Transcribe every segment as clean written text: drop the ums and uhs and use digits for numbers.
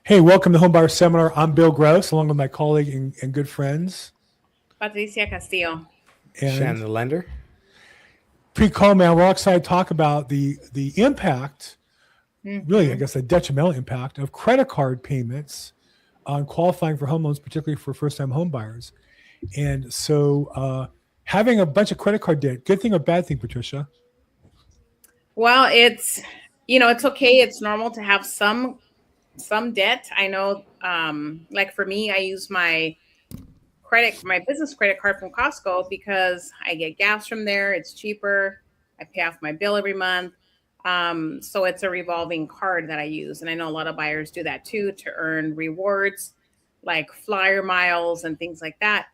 Hey, welcome to Homebuyer Seminar. I'm Bill Gross, along with my colleague and good friends. Patricia Castillo. And Shannon, the lender. pre-call, man, we're all excited to talk about the impact, really, I Hmm. guess, the detrimental impact of credit card payments on qualifying for home loans, particularly for first-time home buyers. And so, having a bunch of credit card debt, good thing or bad thing, Patricia? Well, it's okay. It's normal to have some debt. I know, like for me, I use my business credit card from Costco because I get gas from there. It's cheaper. I pay off my bill every month. So it's a revolving card that I use, and I know a lot of buyers do that too to earn rewards like flyer miles and things like that.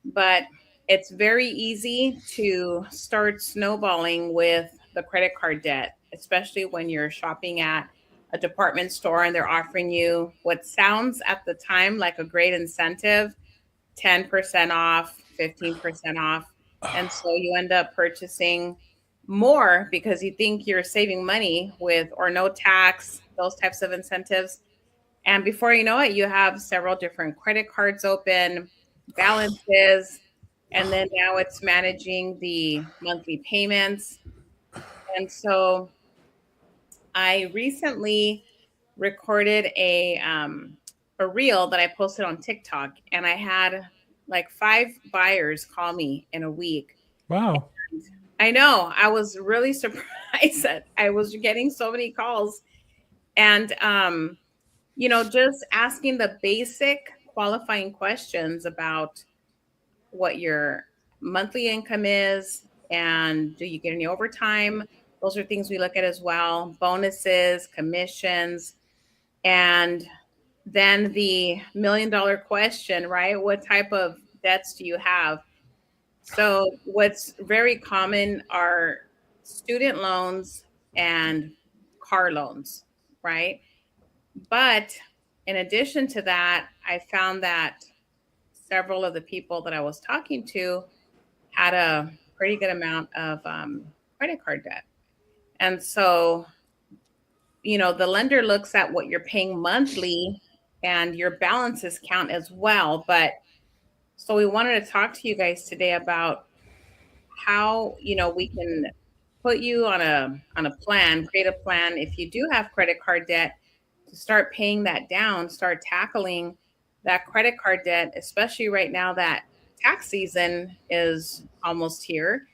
But it's very easy to start snowballing with the credit card debt, especially when you're shopping at a department store and they're offering you what sounds at the time like a great incentive, 10% off, 15% off. And so you end up purchasing more because you think you're saving money with or no tax, those types of incentives. And before you know it, you have several different credit cards open, balances, and then now it's managing the monthly payments. And so I recently recorded a reel that I posted on TikTok, and I had like 5 buyers call me in a week. Wow. I know, I was really surprised that I was getting so many calls, and just asking the basic qualifying questions about what your monthly income is and do you get any overtime. Those are things we look at as well, bonuses, commissions, and then the $1 million question, right? What type of debts do you have? So what's very common are student loans and car loans, right? But in addition to that, I found that several of the people that I was talking to had a pretty good amount of credit card debt. And so, the lender looks at what you're paying monthly and your balances count as well. But so we wanted to talk to you guys today about how, we can put you on a plan, create a plan if you do have credit card debt to start paying that down, start tackling that credit card debt, especially right now that tax season is almost here.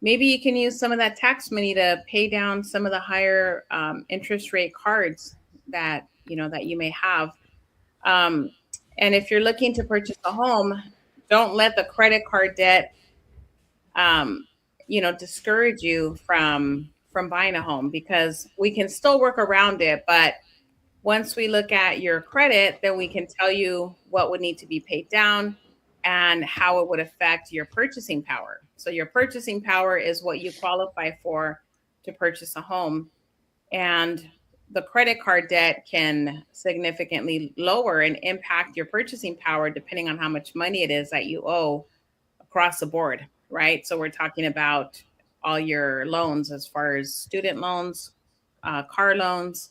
Maybe you can use some of that tax money to pay down some of the higher interest rate cards that you may have. Um, and if you're looking to purchase a home, don't let the credit card debt um, discourage you from buying a home because we can still work around it. But once we look at your credit, then we can tell you what would need to be paid down and how it would affect your purchasing power. So your purchasing power is what you qualify for to purchase a home. And the credit card debt can significantly lower and impact your purchasing power depending on how much money it is that you owe across the board, right? So we're talking about all your loans as far as student loans, car loans,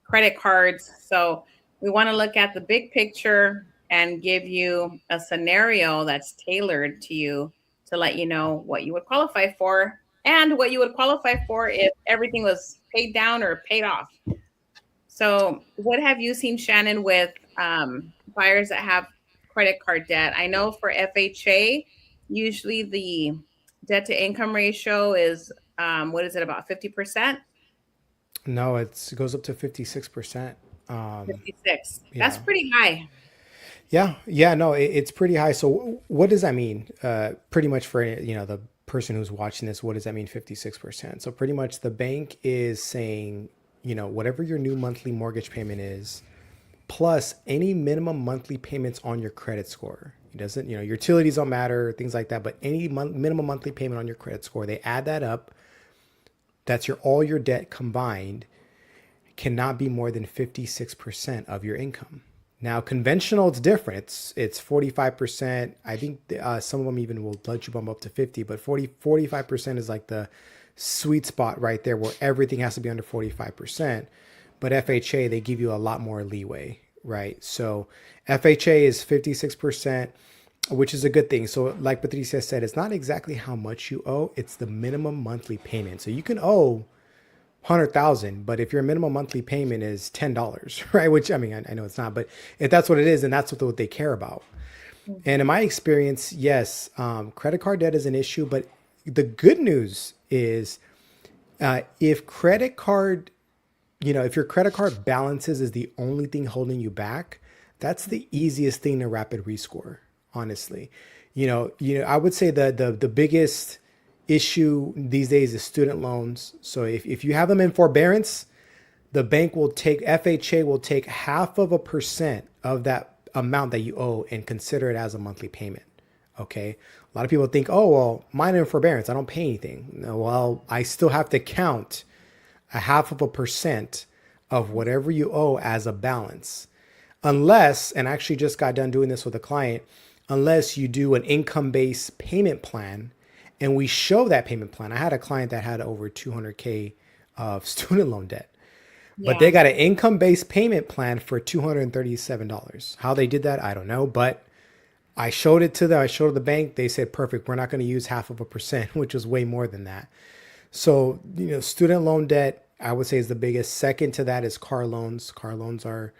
credit cards. So we want to look at the big picture and give you a scenario that's tailored to you to let you know what you would qualify for and what you would qualify for if everything was paid down or paid off. So, what have you seen, Shannon, with buyers that have credit card debt? I know for FHA, usually the debt to income ratio is what is it, about 50%? No, it goes up to 56%. 56. That's Yeah. pretty high. Yeah. No, it's pretty high. So what does that mean? Pretty much for, the person who's watching this, what does that mean 56%? So pretty much the bank is saying, whatever your new monthly mortgage payment is, plus any minimum monthly payments on your credit score. It doesn't, your utilities don't matter, things like that, but any minimum monthly payment on your credit score, they add that up. That's all your debt combined cannot be more than 56% of your income. Now, conventional, it's different. It's 45%. I think some of them even will let you bump up to 50, but 45% is like the sweet spot right there where everything has to be under 45%. But FHA, they give you a lot more leeway, right? So FHA is 56%, which is a good thing. So like Patricia said, it's not exactly how much you owe, it's the minimum monthly payment. So you can owe 100,000, but if your minimum monthly payment is $10, right? Which I mean, I know it's not, but if that's what it is, then that's what they care about. And in my experience, yes, credit card debt is an issue, but the good news is if credit card, if your credit card balances is the only thing holding you back, that's the easiest thing to rapid rescore, honestly. I would say the biggest issue these days is student loans. So if you have them in forbearance, the bank will take, FHA will take 0.5% of that amount that you owe and consider it as a monthly payment. Okay. A lot of people think, oh, well, mine in forbearance, I don't pay anything. No, well, I still have to count 0.5% of whatever you owe as a balance. Unless, and I actually just got done doing this with a client, unless you do an income-based payment plan and we show that payment plan. I had a client that had over 200K of student loan debt, but they got an income-based payment plan for $237. How they did that, I don't know, but I showed it to them. I showed the bank. They said, perfect. We're not going to use 0.5%, which is way more than that. So, student loan debt, I would say, is the biggest. Second to that is car loans. Car loans are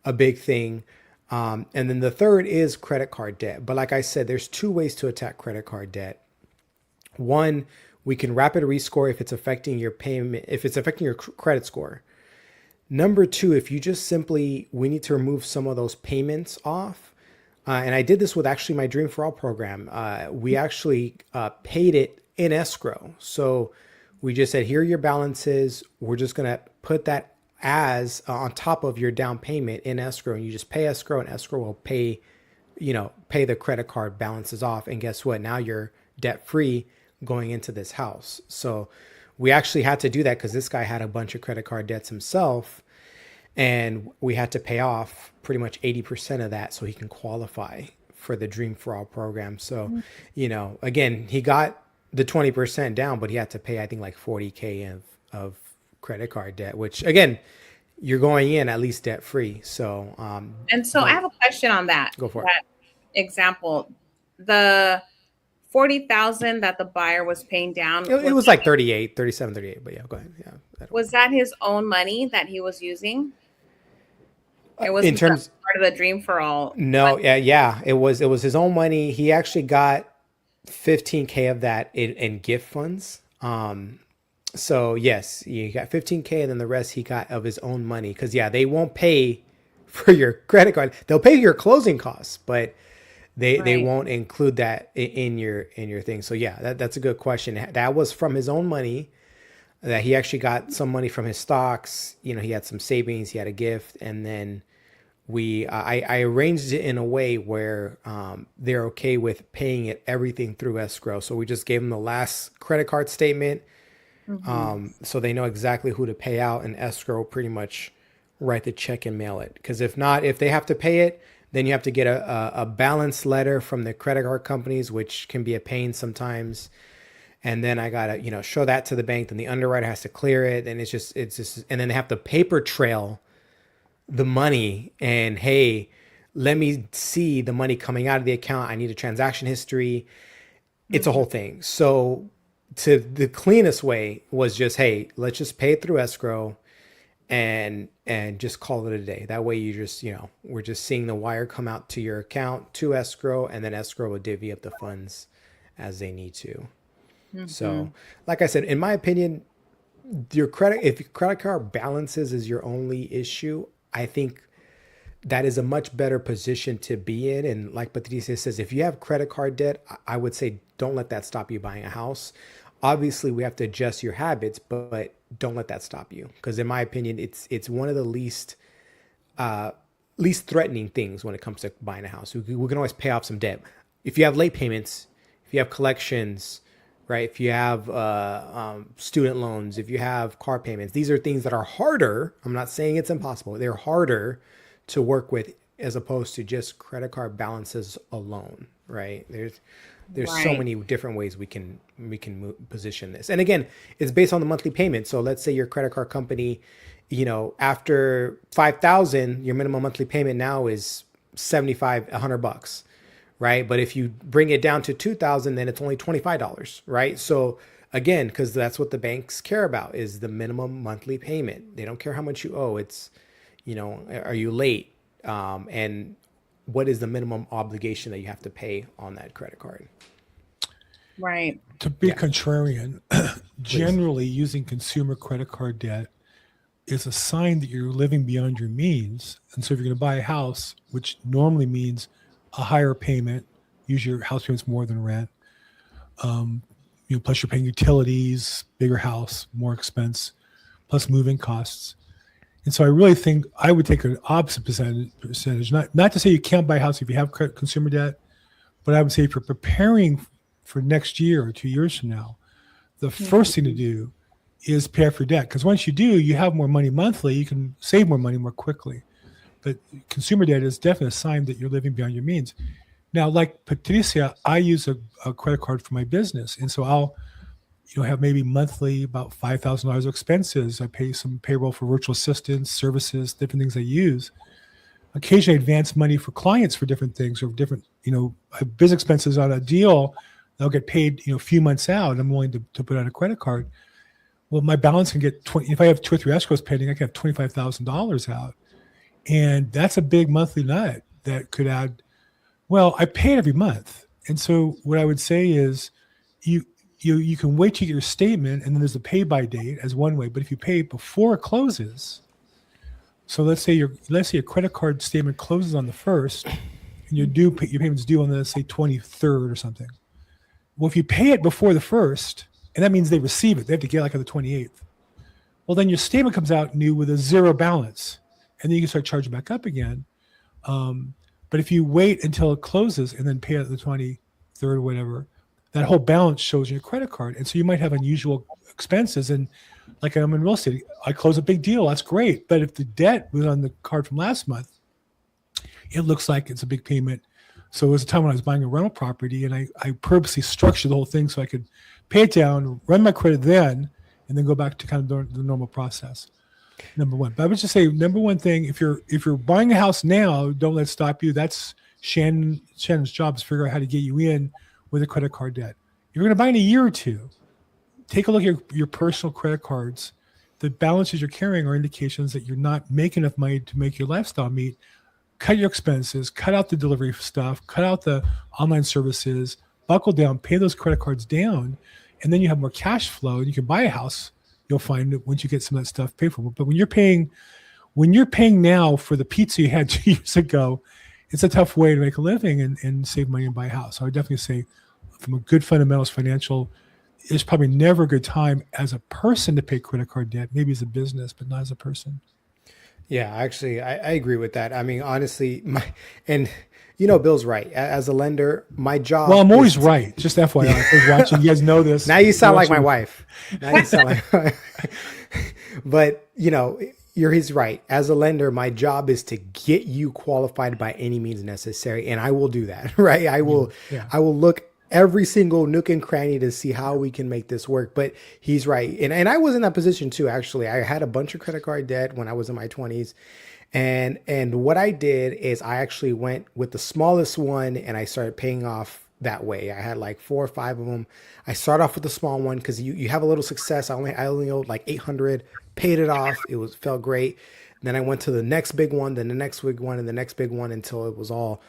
a big thing. And then the third is credit card debt. But like I said, there's two ways to attack credit card debt. One, we can rapid rescore if it's affecting your payment, if it's affecting your credit score. Number two, if you just simply, we need to remove some of those payments off. And I did this with actually my Dream for All program. We actually paid it in escrow. So we just said, here are your balances. We're just going to put that as on top of your down payment in escrow. And you just pay escrow, and escrow will pay the credit card balances off. And guess what? Now you're debt free going into this house. So we actually had to do that because this guy had a bunch of credit card debts himself. And we had to pay off pretty much 80% of that so he can qualify for the Dream for All program. So, again, he got the 20% down, but he had to pay, I think, like 40K of credit card debt, which, again, you're going in at least debt free. So, I have a question on that. Go for that example. The 40,000 that the buyer was paying down. It was like 37, 38, but yeah, go ahead. Yeah. Was that his own money that he was using? It was in terms part of the Dream for All. No, yeah, it was his own money. He actually got 15K of that in gift funds. So yes, you got 15K, and then the rest he got of his own money. Because they won't pay for your credit card. They'll pay your closing costs, but they won't include that in your thing. So yeah, that's a good question. That was from his own money. That he actually got some money from his stocks. He had some savings. He had a gift, and then I arranged it in a way where they're okay with paying it everything through escrow. So we just gave them the last credit card statement, so they know exactly who to pay out, and escrow pretty much write the check and mail it. Because if not, if they have to pay it, then you have to get a balance letter from the credit card companies, which can be a pain sometimes. And then I gotta, show that to the bank. Then the underwriter has to clear it, and it's just, and then they have to paper trail the money. And hey, let me see the money coming out of the account. I need a transaction history. It's a whole thing. So, the cleanest way was just, hey, let's just pay it through escrow, and just call it a day. That way, you just, we're just seeing the wire come out to your account to escrow, and then escrow will divvy up the funds as they need to. So, like I said, in my opinion, if your credit card balances is your only issue, I think that is a much better position to be in. And like Patricia says, if you have credit card debt, I would say don't let that stop you buying a house. Obviously, we have to adjust your habits, but don't let that stop you. Because in my opinion, it's one of the least threatening things when it comes to buying a house. We can always pay off some debt. If you have late payments, if you have collections, right? If you have student loans, if you have car payments, these are things that are harder. I'm not saying it's impossible. They're harder to work with as opposed to just credit card balances alone, right? There's so many different ways we can position this. And again, it's based on the monthly payment. So let's say your credit card company after 5,000, your minimum monthly payment now is 75, $100, right? But if you bring it down to 2,000, then it's only $25, right? So again, because that's what the banks care about is the minimum monthly payment. They don't care how much you owe. It's, are you late? And what is the minimum obligation that you have to pay on that credit card? Right. To be contrarian, generally using consumer credit card debt is a sign that you're living beyond your means. And so if you're going to buy a house, which normally means a higher payment, usually your house payment's more than rent, plus you're paying utilities, bigger house, more expense, plus moving costs. And so I really think I would take an opposite percentage, not to say you can't buy a house if you have consumer debt, but I would say if you're preparing for next year or 2 years from now, the first thing to do is pay off your debt. Because once you do, you have more money monthly, you can save more money more quickly. But consumer debt is definitely a sign that you're living beyond your means. Now, like Patricia, I use a credit card for my business. And so I'll have maybe monthly about $5,000 of expenses. I pay some payroll for virtual assistants, services, different things I use. Occasionally I advance money for clients for different things or different, business expenses on a deal. They'll get paid, a few months out. I'm willing to put on a credit card. Well, my balance can get if I have 2 or 3 escrows pending, I can have $25,000 out. And that's a big monthly nut that could add, well, I pay it every month. And so what I would say is you can wait to get your statement and then there's a pay by date as one way. But if you pay before it closes, so let's say your credit card statement closes on the 1st and your payment's due on the, say, 23rd or something. Well, if you pay it before the 1st, and that means they receive it, they have to get like on the 28th. Well, then your statement comes out new with a zero balance, and then you can start charging back up again. But if you wait until it closes and then pay it the 23rd or whatever, that whole balance shows in your credit card. And so you might have unusual expenses. And like I'm in real estate, I close a big deal. That's great. But if the debt was on the card from last month, it looks like it's a big payment. So it was a time when I was buying a rental property and I purposely structured the whole thing so I could pay it down, run my credit then, and then go back to kind of the normal process. Number one. But I would just say, number one thing, if you're buying a house now, don't let it stop you. That's Shannon's job is to figure out how to get you in with a credit card debt. If you're going to buy in a year or two, take a look at your personal credit cards. The balances you're carrying are indications that you're not making enough money to make your lifestyle meet. Cut your expenses, cut out the delivery stuff, cut out the online services, buckle down, pay those credit cards down, and then you have more cash flow and you can buy a house. You'll find that once you get some of that stuff paid for. But when you're paying now for the pizza you had 2 years ago, it's a tough way to make a living and save money and buy a house. So I would definitely say from a good fundamentals financial, it's probably never a good time as a person to pay credit card debt, maybe as a business, but not as a person. Yeah, actually, I agree with that. I mean, honestly, Bill's right. As a lender, my job. Well, I'm always right. Just FYI, I was watching. You guys know this. Now you sound like my wife. But he's right. As a lender, my job is to get you qualified by any means necessary, and I will do that. Right? I will look every single nook and cranny to see how we can make this work. But he's right. And I was in that position too, actually. I had a bunch of credit card debt when I was in my 20s. And what I did is I actually went with the smallest one and I started paying off that way. I had like 4 or 5 of them. I started off with the small one because you have a little success. I only owed like 800, paid it off. Felt great. Then I went to the next big one, then the next big one, and the next big one until it was all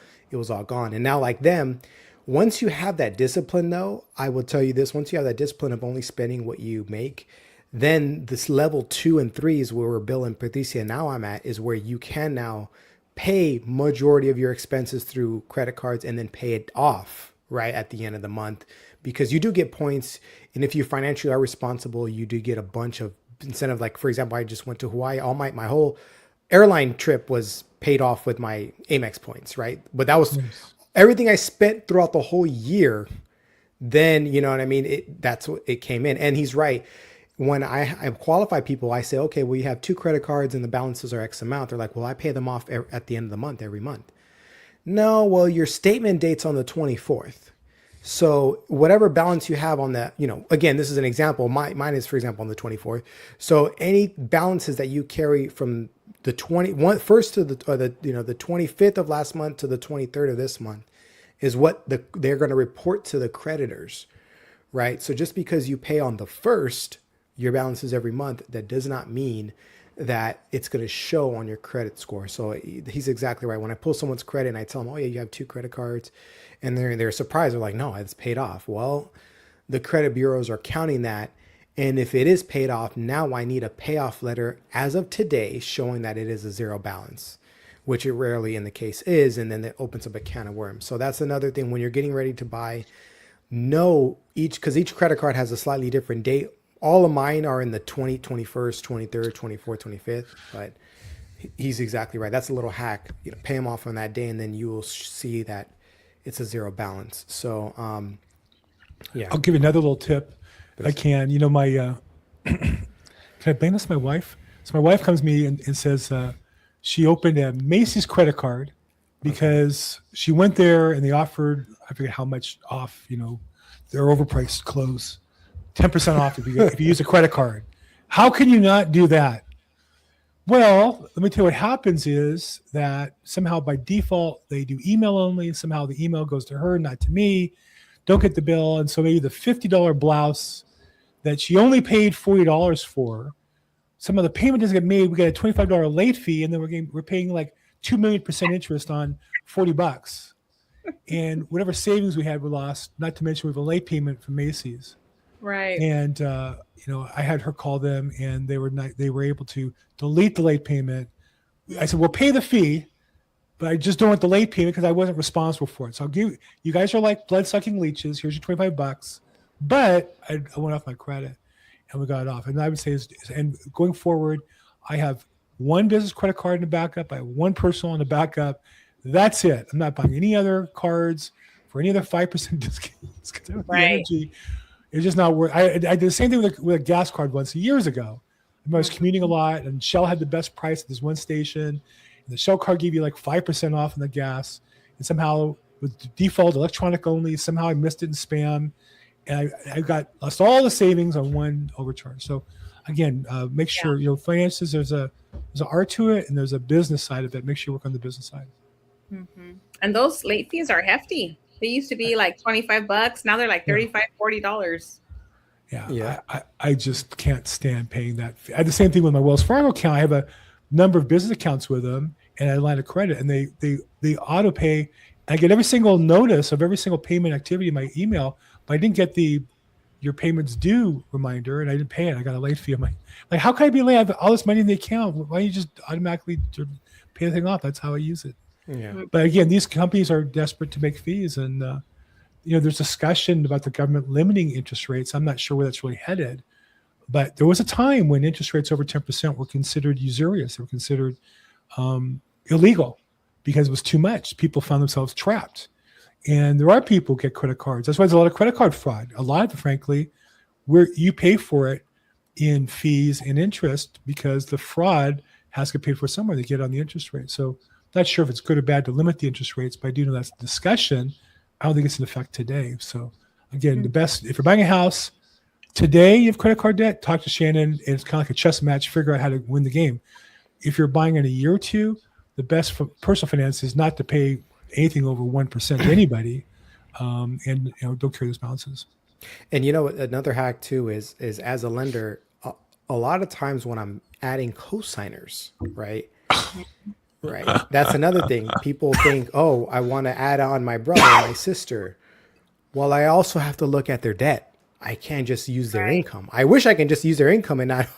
gone. And now like them, once you have that discipline, though, I will tell you this, once you have that discipline of only spending what you make, then this level 2 and 3 is where Bill and Patricia now I'm at, is where you can now pay majority of your expenses through credit cards and then pay it off right at the end of the month, because you do get points. And if you financially are responsible, you do get a bunch of incentive. Like, for example, I just went to Hawaii. My whole airline trip was paid off with my Amex points, right? But that was everything I spent throughout the whole year. Then, you know what I mean? That's what it came in. And he's right. When I qualify people, I say, okay, well, you have 2 credit cards and the balances are X amount. They're like, well, I pay them off at the end of the month, every month. No, well, your statement date's on the 24th. So whatever balance you have on that, again, this is an example. Mine is, for example, on the 24th. So any balances that you carry from the 21st to the 25th of last month to the 23rd of this month is what they're going to report to the creditors, right? So just because you pay on the first, your balances every month, that does not mean that it's going to show on your credit score. So he's exactly right. When I pull someone's credit and I tell them, oh yeah, you have 2 credit cards, and they're surprised. They're like, no, it's paid off. Well, the credit bureaus are counting that. And if it is paid off, now I need a payoff letter as of today showing that it is a 0 balance, which it rarely in the case is. And then that opens up a can of worms. So that's another thing when you're getting ready to buy, because each credit card has a slightly different date. All of mine are in the 21st, 23rd, 24th, 25th, but he's exactly right. That's a little hack. Pay them off on that day, and then you will see that it's a 0 balance. So, yeah. I'll give you another little tip if I can. My can I blame this to my wife? So my wife comes to me and says she opened a Macy's credit card because she went there and they offered, I forget how much off, their overpriced clothes. 10% off if you use a credit card. How can you not do that? Well, let me tell you what happens is that somehow by default, they do email only. Somehow the email goes to her, not to me. Don't get the bill. And so maybe the $50 blouse that she only paid $40 for, some of the payment doesn't get made. We get a $25 late fee, and then we're paying like 2 million % interest on $40. And whatever savings we had, we lost, not to mention we have a late payment from Macy's. Right. And I had her call them, and they were able to delete the late payment. I said, "We'll pay the fee, but I just don't want the late payment because I wasn't responsible for it. So I'll give you guys are like blood sucking leeches. Here's your $25, but I went off my credit, and we got it off." And I would say, and going forward, I have 1 business credit card in the backup. I have 1 personal in the backup. That's it. I'm not buying any other cards for any other 5% discounts because the energy. It's just not worth. I did the same thing with a gas card once years ago. I was commuting a lot, and Shell had the best price at this one station. And the Shell card gave you like 5% off on the gas, and somehow with default electronic only, somehow I missed it in spam, and I lost all the savings on 1 overcharge. So again, make sure finances. There's an art to it, and there's a business side of it. Make sure you work on the business side. Mm-hmm. And those late fees are hefty. They used to be like $25. Now they're like $35, $40. Yeah. I just can't stand paying that fee. I had the same thing with my Wells Fargo account. I have a number of business accounts with them and a line of credit, and they auto pay. I get every single notice of every single payment activity in my email, but I didn't get your payments due reminder, and I didn't pay it. I got a late fee. I'm like, how can I be late? I have all this money in the account. Why don't you just automatically pay the thing off? That's how I use it. Yeah. But again, these companies are desperate to make fees, and there's discussion about the government limiting interest rates. I'm not sure where that's really headed, but there was a time when interest rates over 10% were considered usurious. They were considered illegal because it was too much. People found themselves trapped, and there are people who get credit cards. That's why there's a lot of credit card fraud. A lot of it, frankly, where you pay for it in fees and interest because the fraud has to get paid for somewhere. They get on the interest rate. So not sure if it's good or bad to limit the interest rates, but I do know that's a discussion. I don't think it's in effect today. So again, the best, if you're buying a house today, you have credit card debt, talk to Shannon. It's kind of like a chess match, figure out how to win the game. If you're buying in a year or two, the best for personal finance is not to pay anything over 1% to anybody. And don't carry those balances. And another hack too is as a lender, a lot of times when I'm adding cosigners, right? Right. That's another thing. People think, oh, I want to add on my brother, my sister. Well, I also have to look at their debt. I can't just use their income. I wish I can just use their income and not,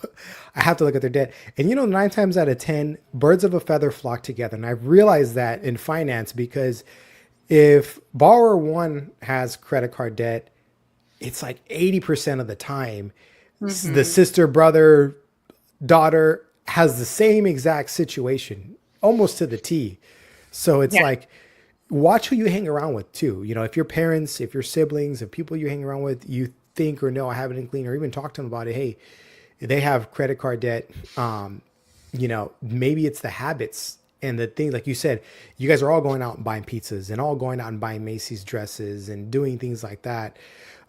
I have to look at their debt. And 9 times out of 10, birds of a feather flock together. And I've realized that in finance, because if borrower 1 has credit card debt, it's like 80% of the time, the sister, brother, daughter has the same exact situation, almost to the T. So it's like, watch who you hang around with too. If your parents, if your siblings, if people you hang around with, you think or know, I have it in clean, or even talk to them about it. Hey, they have credit card debt. Maybe it's the habits And the thing, like you said, you guys are all going out and buying pizzas and all going out and buying Macy's dresses and doing things like that.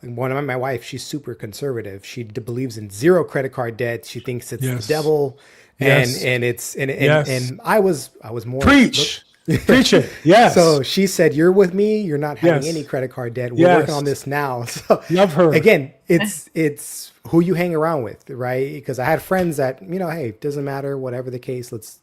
And my wife, she's super conservative. She believes in zero credit card debt. She thinks it's the devil, and Yes. and I was more Preach. Preach it. Yes. So she said, "You're with me. You're not having Yes. any credit card debt. We're working on this now." So Love her. again, it's who you hang around with, right? Because I had friends that, hey, it doesn't matter, whatever the case. Let's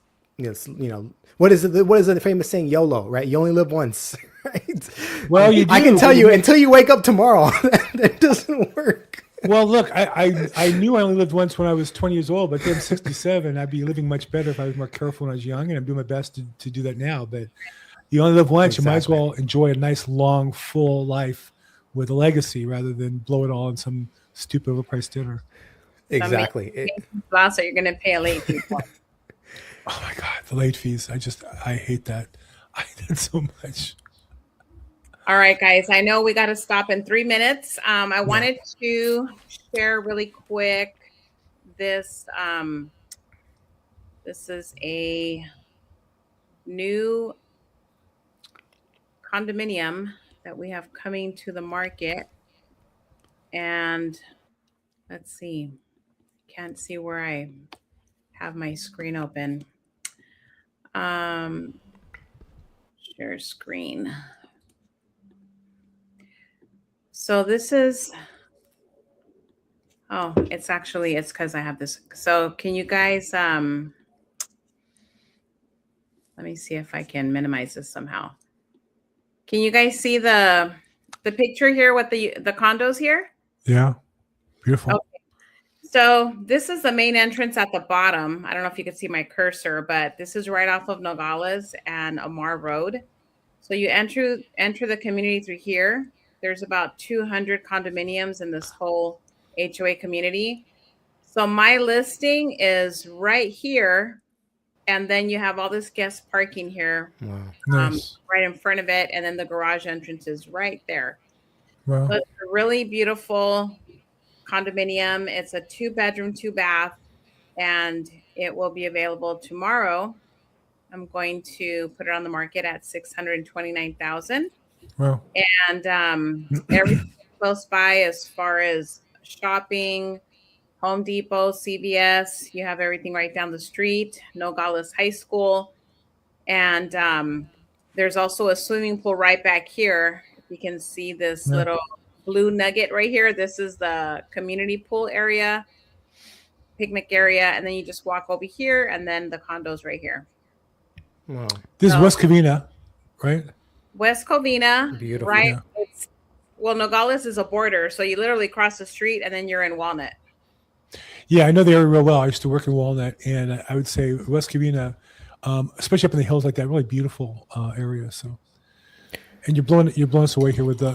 what is it? What is the famous saying? YOLO, right? You only live once, right? Well, you do. I can tell you until you wake up tomorrow, that doesn't work. Well, look, I knew I only lived once when I was 20 years old, but then I'm 67. I'd be living much better if I was more careful when I was young, and I'm doing my best to do that now. But you only live once. Exactly. You might as well enjoy a nice, long, full life with a legacy rather than blow it all on some stupid overpriced dinner. Exactly. So you're going to pay a late fee. Oh my God, the late fees. I hate that. I hate it so much. All right, guys. I know we got to stop in 3 minutes. I wanted to share really quick this. This is a new condominium that we have coming to the market. And let's see. Can't see where I have my screen open. Share screen. So this is, it's because I have this. So can you guys, let me see if I can minimize this somehow. Can you guys see the picture here with the condos here? Yeah, beautiful. Okay. So this is the main entrance at the bottom. I don't know if you can see my cursor, but this is right off of Nogales and Amar Road. So you enter the community through here. There's about 200 condominiums in this whole HOA community. So my listing is right here. And then you have all this guest parking here. Wow. Nice. Right in front of it. And then the garage entrance is right there. Wow. So it's a really beautiful condominium. It's a 2-bedroom, 2-bath, and it will be available tomorrow. I'm going to put it on the market at $629,000. Wow. And everything close by as far as shopping, Home Depot, CVS. You have everything right down the street. Nogales High School, and there's also a swimming pool right back here. If you can see this little blue nugget right here. This is the community pool area, picnic area, and then you just walk over here, and then the condos right here. Wow. This is West Covina, right? West Covina, Beautiful. right? Yeah. Nogales is a border, so you literally cross the street, and then you're in Walnut. Yeah, I know the area real well. I used to work in Walnut, and I would say West Covina, especially up in the hills like that, really beautiful area. So, and you're blowing us away here with the.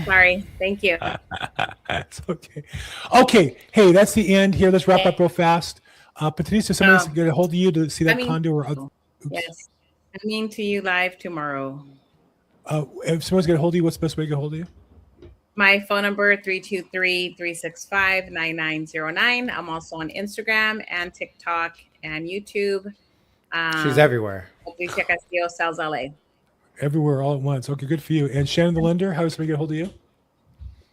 Sorry. Thank you. It's okay. Okay. Hey, that's the end here. Let's wrap up real fast. Patricia, somebody's get a hold of you to see that condo or other. Yes. Coming to you live tomorrow. If someone's get a hold of you, what's the best way to get a hold of you? My phone number 323-365-9909. I'm also on Instagram and TikTok and YouTube. She's everywhere. Patricia Castillo, Sales LA. Everywhere, all at once. Okay, good for you. And Shannon the lender, how does somebody get a hold of you?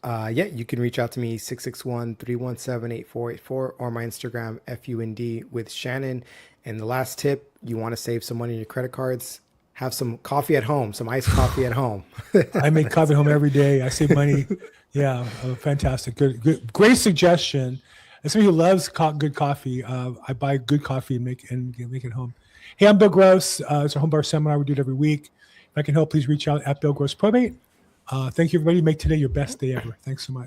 Yeah, you can reach out to me 661-317-8484 or my Instagram FUND with Shannon. And the last tip, you want to save some money on your credit cards, have some coffee at home, some iced coffee at home. I make coffee at home every day. I save money. Yeah, fantastic. Good, great suggestion. As somebody who loves good coffee, I buy good coffee and make it home. Hey, I'm Bill Gross. It's a home bar seminar. We do it every week. If I can help, please reach out at Bill Gross Probate. Thank you, everybody. Make today your best day ever. Thanks so much.